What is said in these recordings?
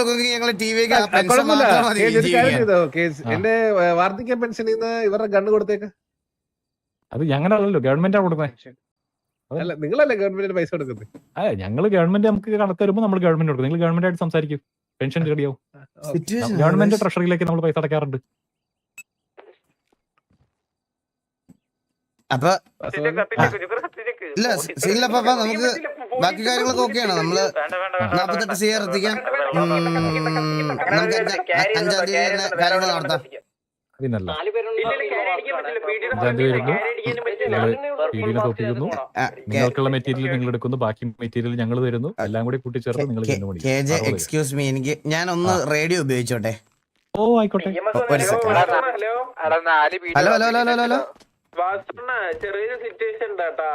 കൊടുക്കുമെങ്കിൽ ഞങ്ങൾ ടിവിക്ക് എന്റെ വാർദ്ധക്യ പെൻഷനിൽ നിന്ന് ഇവരുടെ ഗണ്ണ് കൊടുത്തേക്ക്. അത് ഞങ്ങളല്ലല്ലോ, ഗവൺമെന്റാ കൊടുക്കുന്നത്. അല്ല, നിങ്ങളല്ലേ ഗവൺമെന്റിന് പൈസ കൊടുക്കുന്നത്? ഞങ്ങള് ഗവൺമെന്റ് നമുക്ക് കണക്ക് തരുമ്പോൾ നമ്മൾ ഗവൺമെന്റ് കൊടുക്കും. നിങ്ങൾ ഗവൺമെന്റ് ആയിട്ട് സംസാരിക്കും, പെൻഷൻ റെഡിയാവും. ഗവൺമെന്റ് ട്രഷറിയിലേക്ക് നമ്മൾ പൈസ അടയ്ക്കാറുണ്ട്. അപ്പൊ ഇല്ല സീനില്ല പാപ്പ, നമുക്ക് ബാക്കി കാര്യങ്ങളൊക്കെ ഓക്കെയാണ്. നമ്മള് 48 CR എത്തിക്കാം. നമുക്ക് 5-ാം തീയതി തന്നെ കാര്യങ്ങൾ നടത്താം. അതിനല്ല, 5-ാം തീയതി വരുന്നു, പീഡിനെ തോപ്പിക്കുന്നു, നിങ്ങൾക്കുള്ള മെറ്റീരിയൽ നിങ്ങൾ എടുക്കുന്നു, ബാക്കി മെറ്റീരിയൽ ഞങ്ങൾ തരുന്നു, എല്ലാം കൂടി കൂട്ടിച്ചേർത്ത് നിങ്ങൾ എക്സ്ക്യൂസ് മീ, എനിക്ക് ഞാൻ ഒന്ന് റേഡിയോ ഉപയോഗിച്ചോട്ടെ? ഓ ആയിക്കോട്ടെ. ഒരു second. Hello hello hello hello hello, ചെറിയൊരു സിറ്റുവേഷൻ എന്താടാ?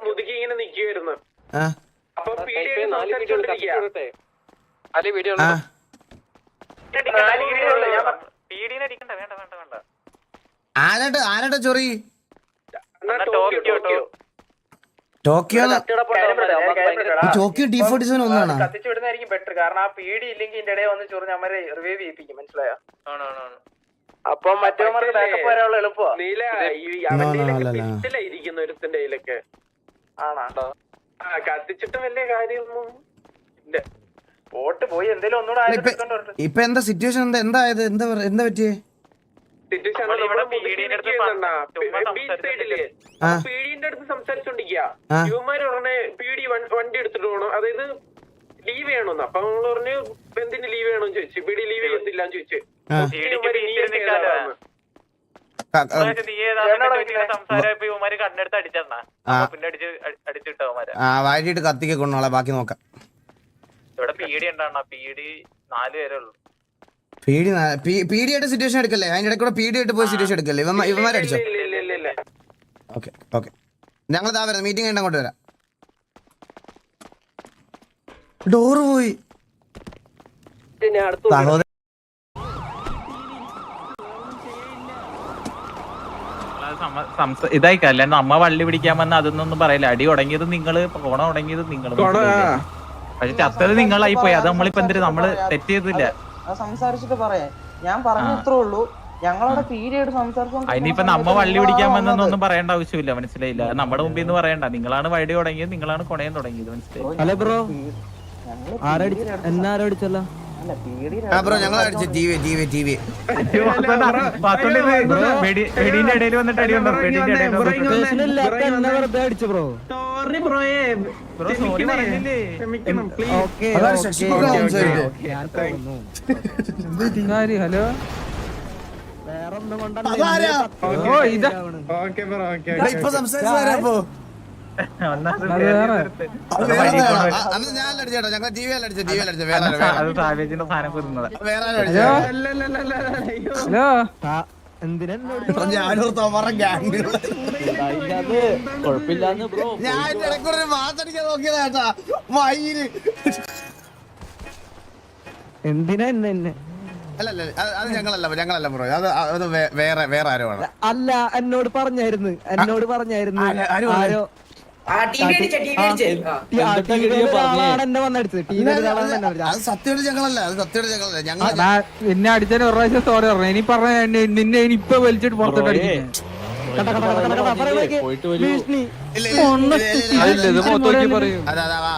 മുതുക്കി ഇങ്ങനെ നിക്കുവായിരുന്നു. അപ്പൊ ആരട്ടെ ചൊറി? ടോക്കിയോ T47 ഒന്നാണ്. കത്തിച്ചു വിടുന്നതായിരിക്കും ബെറ്റർ. കാരണം ആ പീഡി ഇല്ലെങ്കിൽ ഇതിന്റെ ഇടയിൽ വന്ന് ചൊറിഞ്ഞ് അമ്മരെ റിവൈവ് ചെയ്യിപ്പിക്കും. മനസ്സിലായോ? അപ്പം മറ്റവന്മാർക്ക് ബാക്കപ്പ് വരാനുള്ള എളുപ്പമാണ്. ഇരിക്കുന്ന ഒരുത്തിന്റെ കയ്യിലൊക്കെ ആണോ? കത്തിച്ചിട്ട് വലിയ കാര്യമൊന്നും ഇല്ല. പോട്ട് പോയി എന്തേലും ഒന്നുകൂടെ ഇപ്പൊ എന്താ സിറ്റുവേഷൻ? എന്തായത്? എന്താ പറ്റിയേ? പീഡിന്റെ അടുത്ത് സംസാരിച്ചോണ്ടിരിക്കുക. ഇവന്മാര് പറഞ്ഞ പീഡി വണ്ടി എടുത്തിട്ട് പോകണം, അതായത് ലീവ് ചെയ്യണമെന്ന്. അപ്പൊ നമ്മൾ പറഞ്ഞു എന്തിന് ലീവ് ചെയ്യണമെന്ന് ചോദിച്ചു. പീഡി ലീവ് ചെയ്യത്തില്ലാന്ന് ചോദിച്ചു. വാരിയിട്ട് കത്തിക്ക് കൊണ്ടോളെ, ബാക്കി നോക്കാം. പീഡിയായിട്ട് സിറ്റുവേഷൻ എടുക്കല്ലേ? അതിന്റെ ഇടയ്ക്ക് കൂടെ പീഡിയായിട്ട് പോയി സിറ്റുവേഷൻ എടുക്കല്ലേ? ഇവന്മാരടിച്ചോ? ഓക്കെ ഓക്കെ, ഞങ്ങൾ ഇതാ വരുന്നത്, മീറ്റിംഗ് കഴിഞ്ഞ് അങ്ങോട്ട് വരാം. ഡോറ് പോയി. ഇതായിക്കല്ല നമ്മ വള്ളി പിടിക്കാൻ വന്ന അതൊന്നും പറയില്ല. അടി തുടങ്ങിയത് നിങ്ങള്, കോണ തുടങ്ങിയത് നിങ്ങള്, പക്ഷെ ചത്തത് നിങ്ങളായി പോയി. അത് നമ്മളിപ്പോ എന്തിനാ നമ്മള് തെറ്റ് ചെയ്തില്ല. സംസാരിച്ചിട്ട് പറയാം, ഞാൻ പറഞ്ഞത്രേ ഉള്ളൂ. ഞങ്ങളവിടെ പീരിയഡ് സംസാരിച്ചു. അതിനിപ്പോ നമ്മ വള്ളി പിടിക്കാൻ വന്നൊന്നും പറയേണ്ട ആവശ്യമില്ല, മനസ്സിലായില്ല? നമ്മുടെ മുമ്പിൽ നിന്ന് പറയണ്ട. നിങ്ങളാണ് വഴി തുടങ്ങിയത്, നിങ്ങളാണ് കൊണയം തുടങ്ങിയത്, മനസ്സിലായി? വെടീന്റെ ഇടയിൽ വന്നിട്ട് അടിയുണ്ടോ? വെടീന്റെ ഇടയിൽ സോറി പറഞ്ഞില്ലേ? ഹലോ, കുഴപ്പമില്ലാന്ന് ബ്രോ, ഞാൻ ഇടയ്ക്കൂടെ മാസടിക്കാൻ നോക്കിയതാ വൈര്. എന്തിനാ എന്നെ? അല്ലല്ല, അത് ഞങ്ങളല്ല ബ്രോ, അത് വേറെ ആരോ ആണ്. അല്ല, എന്നോട് പറഞ്ഞായിരുന്നു ആരോ എന്നെ വന്നടിച്ചത്. അത് സത്യമായിട്ട് ഞങ്ങളല്ല, ഞങ്ങൾ എന്നെ അടിച്ചതിന് ഒരു പ്രാവശ്യം സോറി പറഞ്ഞു. ഇനി പറഞ്ഞ നിന്നെ ഇപ്പൊ വലിച്ചിട്ട് പുറത്തോട്ട് അടിക്കും.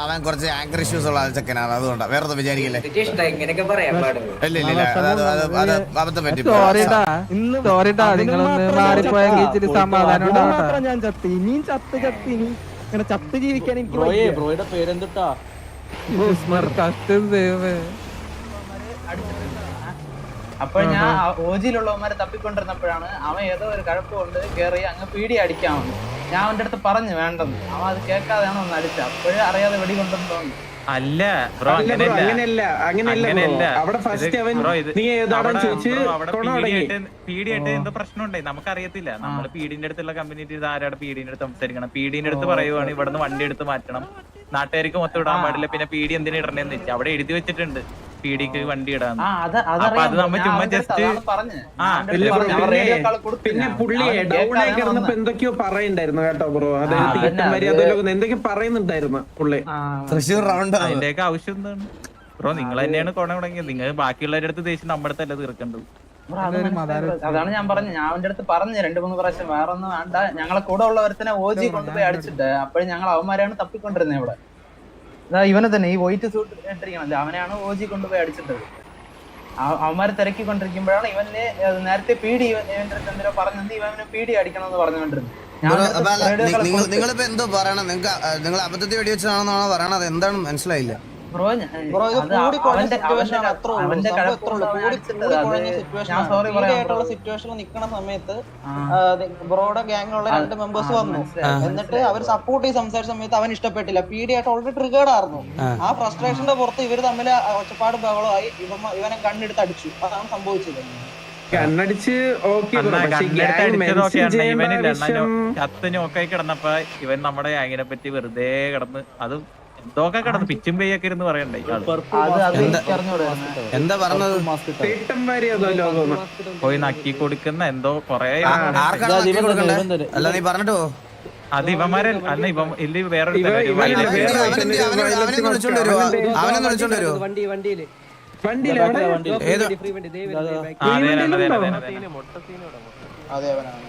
അവൻ കുറച്ച് ആങ്കർ ഇഷ്യൂസ് ഉള്ള ചെക്കനാണ്, അതുകൊണ്ടാ. വേറെ ഒന്നും വിചാരിക്കില്ലേ? അബദ്ധം പറ്റി. സോറിട്ടാ, നിങ്ങളൊന്ന് മാറിപ്പോയെങ്കിൽ ഇച്ചിരി സമാധാനം. ഞാൻ ചത്ത്, ഇനിയും ചത്ത് ഇങ്ങനെ ചത്ത് ജീവിക്കാൻ എനിക്ക്. ബ്രോയുടെ പേരെന്താ? അപ്പൊ ഞാൻ ഓജിയിലുള്ളവന്മാരെ തപ്പിക്കൊണ്ടിരുന്നപ്പോഴാണ് അവൻ ഏതോ ഒരു കഴപ്പുകൊണ്ട് കേറി അങ്ങ് പീടി അടിക്കാമെന്ന് ഞാൻ അവന്റെ അടുത്ത് പറഞ്ഞു വേണ്ടെന്ന്. അവൻ അത് കേൾക്കാതെയാണ് ഒന്ന് അടിച്ചത്. അപ്പോഴേ അറിയാതെ വെടി കൊണ്ടെന്ന് തോന്നി. അല്ല ബ്രോ, അങ്ങനെയല്ല. അവിടെ ഫസ്റ്റ് അവൻ നീ ഏതാണെന്ന് ചോദിച്ചു. പീഡിയായിട്ട് എന്തോ പ്രശ്നം ഉണ്ടായി, നമുക്കറിയത്തില്ല. നമ്മള് പീഡിന്റെ അടുത്തുള്ള കമ്പനി ആരാണ് പീഡിന്റെ അടുത്ത് സംസാരിക്കണം. പീഡിന്റെ അടുത്ത് പറയുവാണ് ഇവിടുന്ന് വണ്ടി എടുത്ത് മാറ്റണം, നാട്ടുകാർക്ക് മൊത്തം ഇടാൻ പാടില്ല, പിന്നെ പീഡി എന്തിനാ ഇടണേന്ന് വെച്ചാൽ അവിടെ എഴുതി വെച്ചിട്ടുണ്ട്. പീഡിക്ക് വണ്ടി ഇടാന്ന്. ആ, അപ്പൊ അത് നമ്മ ചുമ്മാ ജസ്റ്റ് പിന്നെ പുള്ളി ഡൗണായി കിടന്നപ്പോ എന്തൊക്കെയോ പറയണ്ടായിരുന്നു കേട്ടോ ബ്രോ. അതായത് തീറ്റം മര്യാദ എന്തൊക്കെയോ പറയുന്നുണ്ടായിരുന്നു പുള്ളി. തൃശ്ശൂർ റൗണ്ട് അതിന്റെയൊക്കെ ആവശ്യം എന്താണ് ബ്രോ? നിങ്ങൾ തന്നെയാണ് കൊണ തുടങ്ങിയത്. നിങ്ങൾ ബാക്കിയുള്ളവരുടെ അടുത്ത് ദേഷ്യം നമ്മുടെ അടുത്തല്ല തീർക്കേണ്ടത്. അതാണ് ഞാൻ പറഞ്ഞത്. ഞാൻ അവന്റെ അടുത്ത് പറഞ്ഞു 2-3 പ്രാവശ്യം വേറെ ഒന്നും വേണ്ട, ഞങ്ങളെ കൂടെ ഉള്ളവരത്തിനെ ഓജി കൊണ്ടുപോയി അടിച്ചിട്ട്. അപ്പോഴും ഞങ്ങൾ അവന്മാരെയാണ് തപ്പിക്കൊണ്ടിരുന്നത് ഇവിടെ. ഇവനെ തന്നെ ഈ വൈറ്റ് സൂട്ട് ഇട്ടിരിക്കണല്ലോ, അവനെയാണ് ഓജി കൊണ്ടുപോയി അടിച്ചിട്ടത്. അവന്മാര് തിരക്കിക്കൊണ്ടിരിക്കുമ്പോഴാണ് ഇവന് നേരത്തെ പീഡി ഇവന്റെ അടുത്ത് എന്തിനോ പറഞ്ഞത്, ഇവന് പീഡി അടിക്കണമെന്ന് പറഞ്ഞുകൊണ്ടിരുന്നു. നിങ്ങളിപ്പോ എന്തോ പറയണം? നിങ്ങൾ അബദ്ധത്തിൽ വെടിവെച്ചാണെന്നാണോ പറയണത്? എന്താണ് മനസ്സിലായില്ല ബ്രോ. സിറ്റുവേഷനിൽ നിൽക്കുന്ന സമയത്ത് ബ്രോയുടെ ഗ്യാങ്ങിലുള്ള 2 മെമ്പേഴ്സ് വന്നു. എന്നിട്ട് അവർ സപ്പോർട്ട് ചെയ്ത് സംസാരിച്ച സമയത്ത് അവൻ ഇഷ്ടപ്പെട്ടില്ല. പീഡിയായിട്ട് ഓൾറെഡി ട്രിഗേർഡ് ആയിരുന്നു. ആ ഫ്രസ്ട്രേഷന്റെ പുറത്ത് ഇവര് തമ്മിൽ ഒച്ചപ്പാട് ബഹളമായി. ഇവനെ കണ്ണെടുത്ത് അടിച്ചു. അതാണ് സംഭവിച്ചത്. കണ്ണടിച്ച് ചത്തനൊക്കെ കിടന്നപ്പോ ഇവൻ നമ്മുടെ ഗ്യാങ്ങിനെ പറ്റി വെറുതെ കിടന്ന് അത് എന്തൊക്കെ കിടന്ന് പിച്ചും പെയ്യൊക്കെ ഇരുന്ന് പറയണ്ടേ. എന്താ പറഞ്ഞത്? പോയി നക്കി കൊടുക്കുന്ന എന്തോ കൊറേ. അല്ല നീ പറഞ്ഞിട്ടോ? അത് ഇവന്മാരെ അല്ല ഇല്ല വേറെ അവനെ വിളിച്ചോണ്ട് വരുവോ? ഏതോ അതെ അവനാണ്.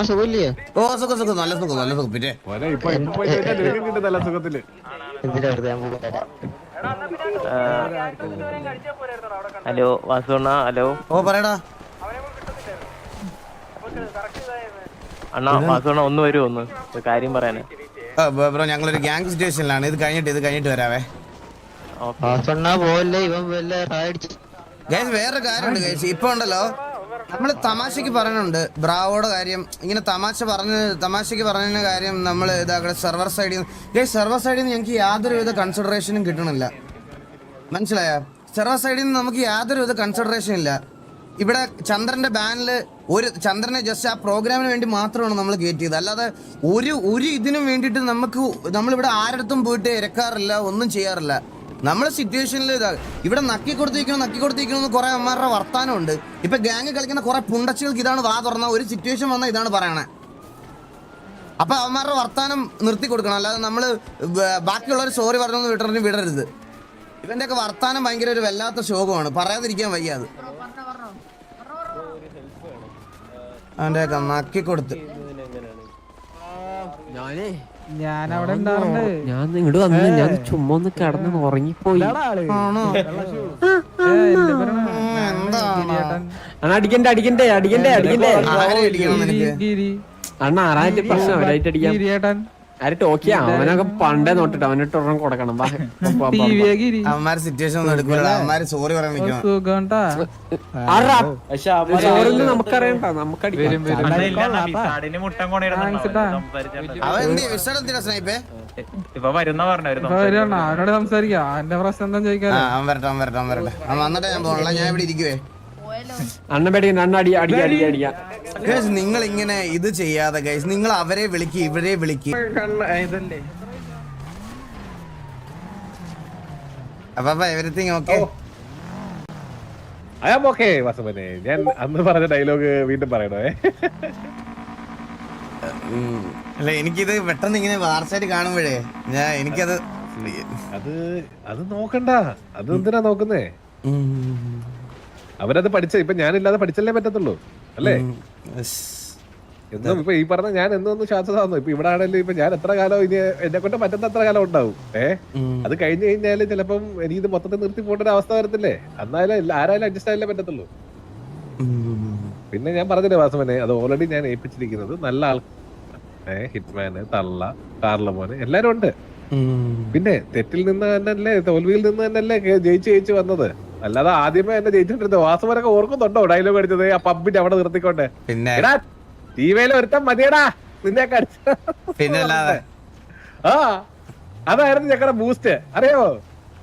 സുഖമില്ലേ? ഓ സുഖം സുഖം, നല്ല സുഖം, നല്ല സുഖം. പിന്നെ നല്ല സുഖത്തില് ഹലോ വാസുണ്ണ. ഹലോ. ഓ പറയടാ അണ്ണാ. വാസുണ്ണ ഒന്ന് വരുമോ? ഒന്ന് കാര്യം പറയാനേ. ബ്രോ ഞങ്ങളൊരു ഗ്യാങ് സിറ്റുവേഷനിലാണ്. ഇത് കഴിഞ്ഞിട്ട് വരാവേ. ഗൈസ് വേറൊരു കാര്യമുണ്ട് ഗൈസ്. ഇപ്പൊ ഉണ്ടല്ലോ നമ്മള് തമാശക്ക് പറയുന്നുണ്ട് ബ്രാവോയുടെ കാര്യം. ഇങ്ങനെ തമാശക്ക് പറഞ്ഞ കാര്യം നമ്മൾ ഇതാക്കടെ സെർവർ സൈഡിൽ നിന്ന് ഞങ്ങൾക്ക് യാതൊരുവിധ കൺസിഡറേഷനും കിട്ടണില്ല. മനസ്സിലായ? സെർവർ സൈഡിൽ നിന്ന് നമുക്ക് യാതൊരുവിധ കൺസിഡറേഷൻ ഇല്ല. ഇവിടെ ചന്ദ്രന്റെ ബാനിൽ ചന്ദ്രനെ ജസ്റ്റ് ആ പ്രോഗ്രാമിന് വേണ്ടി മാത്രമാണ് നമ്മൾ കയറ്റിയത്. അല്ലാതെ ഒരു ഇതിനും വേണ്ടിയിട്ട് നമ്മളിവിടെ ആരടുത്തും പോയിട്ട് ഇരക്കാറില്ല, ഒന്നും ചെയ്യാറില്ല. നമ്മളെ സിറ്റുവേഷനിൽ ഇവിടെ നക്കി കൊടുത്തിരിക്കണം കുറെ അമ്മമാരുടെ വർത്താനമുണ്ട്. ഇപ്പൊ ഗ്യാങ് കളിക്കുന്ന കുറെ പുണ്ടച്ചുകൾക്ക് ഇതാണ് വാ തുറന്ന ഒരു സിറ്റുവേഷൻ വന്നാൽ ഇതാണ് പറയണേ. അപ്പൊ അവന്മാരുടെ വർത്താനം നിർത്തി കൊടുക്കണം. അല്ലാതെ നമ്മള് ബാക്കിയുള്ളവർ സോറി പറഞ്ഞൊന്നും വിടരുത്. ഇവന്റെ ഒക്കെ വർത്താനം ഭയങ്കര ഒരു വല്ലാത്ത ശോകമാണ്, പറയാതിരിക്കാൻ വയ്യാത്. അവന്റെ ഒക്കെ നക്കി കൊടുത്ത് ഞാൻ അവിടെ ഉണ്ടാറുണ്ട്. ഞാൻ ഇങ്ങോട്ട് വന്ന് ഞാൻ ചുമ്മാ ഒന്ന് കിടന്ന് ഉറങ്ങിപ്പോയി. അടിക്കണ്ടേ അണ്ണ ആരായിട്ട് പ്രശ്നം അവരായിട്ട് അടിക്കാൻ ടോക്കിയ അവനൊക്കെ പണ്ടേ നോട്ടിട്ട് അവനിട്ട് ഒരെണ്ണം കൊടുക്കണം. അവന്മാര് സിറ്റുവേഷൻ ഒന്നും എടുക്കൂല. അവന്മാര് സോറി പറയാൻ നമുക്കറിയണ്ട. നമുക്ക് ഇപ്പൊ വരുന്ന അവനോട് സംസാരിക്കാം. എന്റെ പ്രശ്നം എന്താ ചോദിക്കാൻ. അവൻ വരട്ടെ വന്നിട്ട് ഞാൻ പോകണല്ലോ. ഞാൻ ഇവിടെ ഇരിക്കുവേ. നിങ്ങൾ ഇങ്ങനെ ഇത് ചെയ്യാതെ ഗൈസ്, നിങ്ങൾ അവരെ വിളിക്ക്, ഇവരെ വിളിക്ക്. അപ്പൊ എവരിത്തിങ് ഓക്കെ? ഓക്കെ വാസവനെ, ഞാൻ അന്ന് പറഞ്ഞ ഡയലോഗ് വീണ്ടും പറയണേ. അല്ല എനിക്കിത് പെട്ടെന്ന് ഇങ്ങനെ വാർച്ചായിട്ട് കാണുമ്പോഴേ എനിക്കത് അത് നോക്കണ്ട. അത് എന്തിനാ നോക്കുന്നേ? അവരത് പഠിച്ച ഇപ്പൊ ഞാനില്ലാതെ പഠിച്ചല്ലേ പറ്റത്തുള്ളൂ അല്ലേ? എന്നും ഇപ്പൊ ഈ പറഞ്ഞ ഞാൻ എന്നൊന്ന് ശ്വാസതാന്നു. ഇപ്പൊ ഇവിടെ ആണെങ്കിലും ഇപ്പൊ ഞാൻ എത്ര കാലം ഇനി എന്നെ കൊണ്ട് പറ്റുന്ന അത്ര കാലം ഉണ്ടാവും. അത് കഴിഞ്ഞു കഴിഞ്ഞാല് ചിലപ്പം എനിക്കിത് മൊത്തത്തിൽ നിർത്തി പോകേണ്ട ഒരു അവസ്ഥ വരത്തില്ലേ? എന്നാലും ആരായാലും അഡ്ജസ്റ്റ് ആയാലേ പറ്റത്തുള്ളൂ. പിന്നെ ഞാൻ പറഞ്ഞില്ലേ വാസവനെ, അത് ഓൾറെഡി ഞാൻ ഏൽപ്പിച്ചിരിക്കുന്നത് നല്ല ആൾ. ഹിറ്റ്മാന്, തള്ള, കാർലമോന് എല്ലാരും ഉണ്ട്. പിന്നെ തെറ്റിൽ നിന്ന് തന്നെയല്ലേ, തോൽവിയിൽ നിന്ന് തന്നെയല്ലേ ജയിച്ച് വന്നത്. അല്ലാതെ ആദ്യമേ എന്നെ ജയിച്ചിട്ടിരുന്നത്. വാസവനൊക്കെ ഓർക്കുന്നുണ്ടോ ഡയലോഗ് അടിച്ചത് ആ പബ്ബിന്റെ അവിടെ നിർത്തിക്കൊണ്ട്? പിന്നെ ടീവയില് ഒരുത്തം മതിയടാ നിന്നെയൊക്കെ അടിച്ച. പിന്നല്ലാതെ ആ അതായിരുന്നു ഞങ്ങളുടെ ബൂസ്റ്റ്, അറിയോ?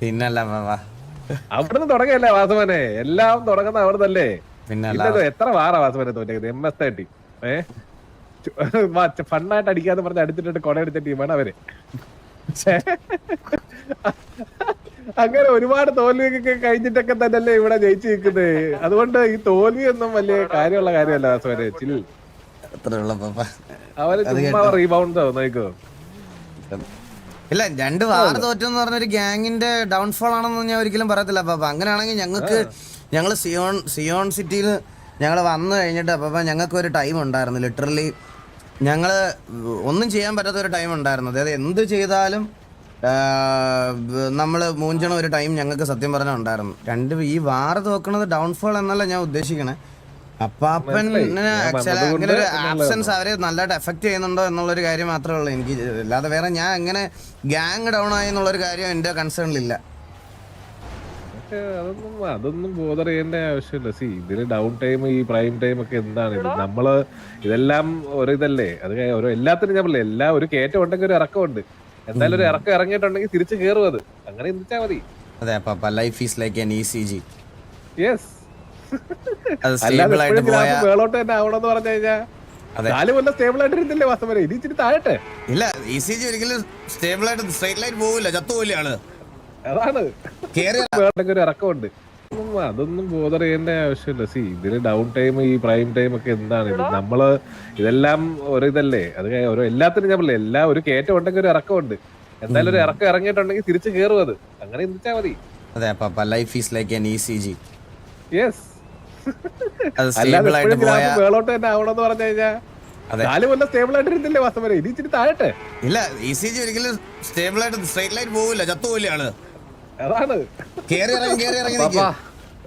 പിന്നല്ല അവിടുന്ന് തുടങ്ങിയല്ലേ വാസവനെ, എല്ലാം തുടങ്ങുന്ന അവിടുന്നല്ലേ. പിന്നെ എത്ര വാറാ വാസവനെ തോറ്റേക്കുന്നത്? MS30 ഫണ്ണായിട്ട് അടിക്കാന്ന് പറഞ്ഞ് അടിച്ചിട്ട് കൊടയടിച്ച ടീമാണ് അവര്. അങ്ങനെ ഒരുപാട് തോൽവിയൊക്കെ കഴിഞ്ഞിട്ടൊക്കെ തന്നെയല്ലേ ഇവിടെ ജയിച്ചു നിൽക്കുന്നത്. അതുകൊണ്ട് ഈ തോൽവിയൊന്നും വലിയ കാര്യമുള്ള കാര്യമല്ല വാസവനെ. ചിൽ അവര് ചുമ്മാ റീബൗണ്ട് നോക്കോ. ഇല്ല, 2 വാർ തോറ്റെന്ന് പറഞ്ഞൊരു ഗ്യാങ്ങിന്റെ ഡൗൺഫോൾ ആണെന്ന് ഞാൻ ഒരിക്കലും പറയത്തില്ല അപ്പാപ്പ. അങ്ങനെയാണെങ്കിൽ ഞങ്ങൾ സിയോൺ സിറ്റിയിൽ ഞങ്ങൾ വന്നു കഴിഞ്ഞിട്ട് അപ്പാപ്പ ഞങ്ങൾക്ക് ഒരു ടൈം ഉണ്ടായിരുന്നു. ലിറ്ററലി ഞങ്ങൾ ഒന്നും ചെയ്യാൻ പറ്റാത്ത ഒരു ടൈം ഉണ്ടായിരുന്നു. അതായത് എന്ത് ചെയ്താലും നമ്മൾ മൂഞ്ചണ ഒരു ടൈം ഞങ്ങൾക്ക് സത്യം പറഞ്ഞാൽ ഉണ്ടായിരുന്നു. ഈ വാർ തോക്കണത് ഡൗൺഫോൾ എന്നല്ല ഞാൻ ഉദ്ദേശിക്കണേ. അപ്പാപ്പൻ അങ്ങനെ ഒരു ആബ്സെൻസ് അവരെ നല്ലതായിട്ട് എഫക്ട് ചെയ്യുന്നുണ്ടോ എന്നുള്ളൊരു കാര്യം മാത്രമേ ഉള്ളൂ എനിക്ക്. അല്ലാതെ വേറെ ഞാൻ അങ്ങനെ ഗ്യാങ് ഡൗൺ ആയി എന്നുള്ളൊരു കാര്യം എൻ്റെ കൺസേണിലില്ല. അതൊന്നും ബോധർ ചെയ്യേണ്ട ആവശ്യമില്ല. ഇതില് ഡൗൺ ടൈം, ഈ പ്രൈം ടൈം ഒക്കെ എന്താണ് ഇത്? നമ്മള് ഇതെല്ലാം ഒരിതല്ലേ, അത് ഓരോ എല്ലാത്തിനും ഞാൻ പറയില്ല, എല്ലാ ഒരു കയറ്റം ഉണ്ടെങ്കിൽ ഒരു ഇറക്കമുണ്ട്. എന്തായാലും ഒരു ഇറക്കം ഇറങ്ങിയിട്ടുണ്ടെങ്കിൽ തിരിച്ചു കയറും. അത് അങ്ങനെ ചിന്തിച്ചാൽ മതി. അതെ അപ്പാപ്പ, life is like an ECG. Yes. മേളോട്ട് തന്നെ ആവണമെന്ന് പറഞ്ഞു കഴിഞ്ഞാൽ 4 കൊല്ലം സ്റ്റേബിൾ ആയിട്ട് ഇരുന്നില്ലേ വാസ്തവരെ? ഇനി ഇച്ചിരി താഴട്ടെ. ഇല്ല, ECG ഒരിക്കലും സ്റ്റേബിൾ ആയിട്ട് സ്ട്രൈറ്റ് ലൈൻ പോവില്ല, ചത്തുപോയില്ലേ ആള്. അതാണ് ഒരു ഇറക്കമുണ്ട്. അതൊന്നും ബോധർ ചെയ്യേണ്ട ആവശ്യമില്ല. ഇതില് ഡൗൺ ടൈം, ഈ പ്രൈം ടൈം ഒക്കെ എന്താണ് ഇത്? നമ്മള് ഇതെല്ലാം ഒരിതല്ലേ, അത് ഓരോ എല്ലാത്തിനും ഞാൻ പറയില്ല, എല്ലാ ഒരു കയറ്റം ഉണ്ടെങ്കിൽ ഒരു ഇറക്കമുണ്ട്. എന്തായാലും ഒരു ഇറക്കം ഇറങ്ങിയിട്ടുണ്ടെങ്കിൽ തിരിച്ചു കയറും. അത് അങ്ങനെ ചിന്തിച്ചാൽ മതി. അതെ അപ്പാപ്പ, life is like an ECG. Yes. മേളോട്ട് തന്നെ ആവണമെന്ന് പറഞ്ഞു കഴിഞ്ഞാൽ 4 കൊല്ലം സ്റ്റേബിൾ ആയിട്ട് ഇരുന്നില്ലേ വാസ്തവരെ? ഇനി ഇച്ചിരി താഴട്ടെ. ഇല്ല, ECG ഒരിക്കലും സ്റ്റേബിൾ ആയിട്ട് സ്ട്രൈറ്റ് ലൈൻ പോവില്ല, ചത്തുപോയില്ലേ ആള്. അതാണ് കേറി ഇറങ്ങി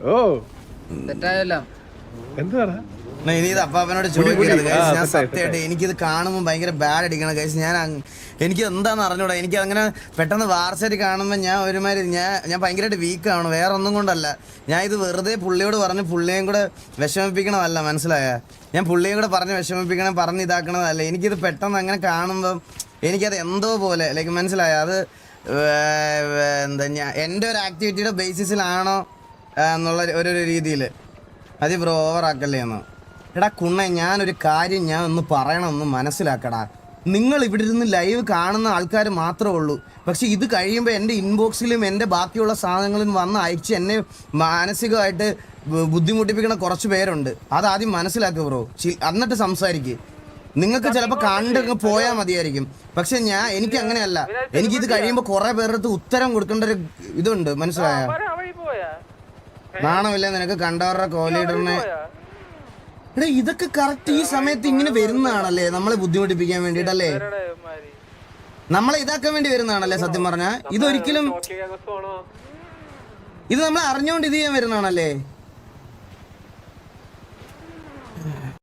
ഓ തെറ്റായല്ലോ. എന്താണ് ഇനി ഇത് അപ്പാപ്പനോട് ചോദിക്കരുത് ഗൈസ്. ഞാൻ സത്യമായിട്ട് എനിക്കിത് കാണുമ്പോൾ ഭയങ്കര ബാഡ് അടിക്കണം ഗൈസ്. എനിക്ക് എന്താണെന്ന് അറിഞ്ഞൂടാ. എനിക്ക് അങ്ങനെ പെട്ടെന്ന് വാർസൈറ്റ് കാണുമ്പോൾ ഞാൻ ഒരുമാതിരി ഞാൻ ഭയങ്കരമായിട്ട് വീക്കാണ്. വേറെ ഒന്നും കൊണ്ടല്ല. ഞാൻ ഇത് വെറുതെ പുള്ളിയോട് പറഞ്ഞ് പുള്ളിയും കൂടെ വിഷമിപ്പിക്കണമല്ല, മനസ്സിലായ? ഞാൻ പുള്ളിയും കൂടെ പറഞ്ഞ് വിഷമിപ്പിക്കണം, പറഞ്ഞ് ഇതാക്കണതല്ല. എനിക്കിത് പെട്ടെന്ന് അങ്ങനെ കാണുമ്പം എനിക്കത് എന്തോ പോലെ ലൈക്ക് മനസ്സിലായ? അത് എന്താ എൻ്റെ ഒരു ആക്ടിവിറ്റിയുടെ ബേസിസിലാണോ എന്നുള്ള ഒരു രീതിയിൽ അത് ബ്രോ ഓവറാക്കല്ലേ എന്ന്. എടാ കുണ്ണ, ഞാനൊരു കാര്യം ഞാൻ ഒന്ന് പറയണമെന്ന് മനസ്സിലാക്കടാ. നിങ്ങൾ ഇവിടെ ഇരുന്ന് ലൈവ് കാണുന്ന ആൾക്കാർ മാത്രമേ ഉള്ളൂ. പക്ഷെ ഇത് കഴിയുമ്പോൾ എൻ്റെ ഇൻബോക്സിലും എൻ്റെ ബാക്കിയുള്ള സാധനങ്ങളും വന്ന് അയച്ച് എന്നെ മാനസികമായിട്ട് ബുദ്ധിമുട്ടിപ്പിക്കുന്ന കുറച്ച് പേരുണ്ട്. അതാദ്യം മനസ്സിലാക്കുക ബ്രോ, എന്നിട്ട് സംസാരിക്കുക. നിങ്ങൾക്ക് ചിലപ്പോൾ കണ്ടങ്ങ് പോയാൽ മതിയായിരിക്കും. പക്ഷെ എനിക്ക് അങ്ങനെയല്ല. എനിക്കിത് കഴിയുമ്പോൾ കുറെ പേരുടെ ഉത്തരം കൊടുക്കേണ്ട ഒരു ഇതുണ്ട്, മനസ്സിലായ? നാണമില്ല നിനക്ക് കണ്ടവരുടെ കോലീഡറിനെ? എടാ ഇതൊക്കെ കറക്റ്റ് ഈ സമയത്ത് ഇങ്ങനെ വരുന്നതാണല്ലേ, നമ്മളെ ബുദ്ധിമുട്ടിപ്പിക്കാൻ വേണ്ടിട്ടല്ലേ, നമ്മളെ ഇതാക്കാൻ വേണ്ടി വരുന്നതാണല്ലേ സത്യം പറഞ്ഞാ. ഇതൊരിക്കലും ഇത് നമ്മളെ അറിഞ്ഞുകൊണ്ട് ഇത് ചെയ്യാൻ വരുന്നതാണല്ലേ.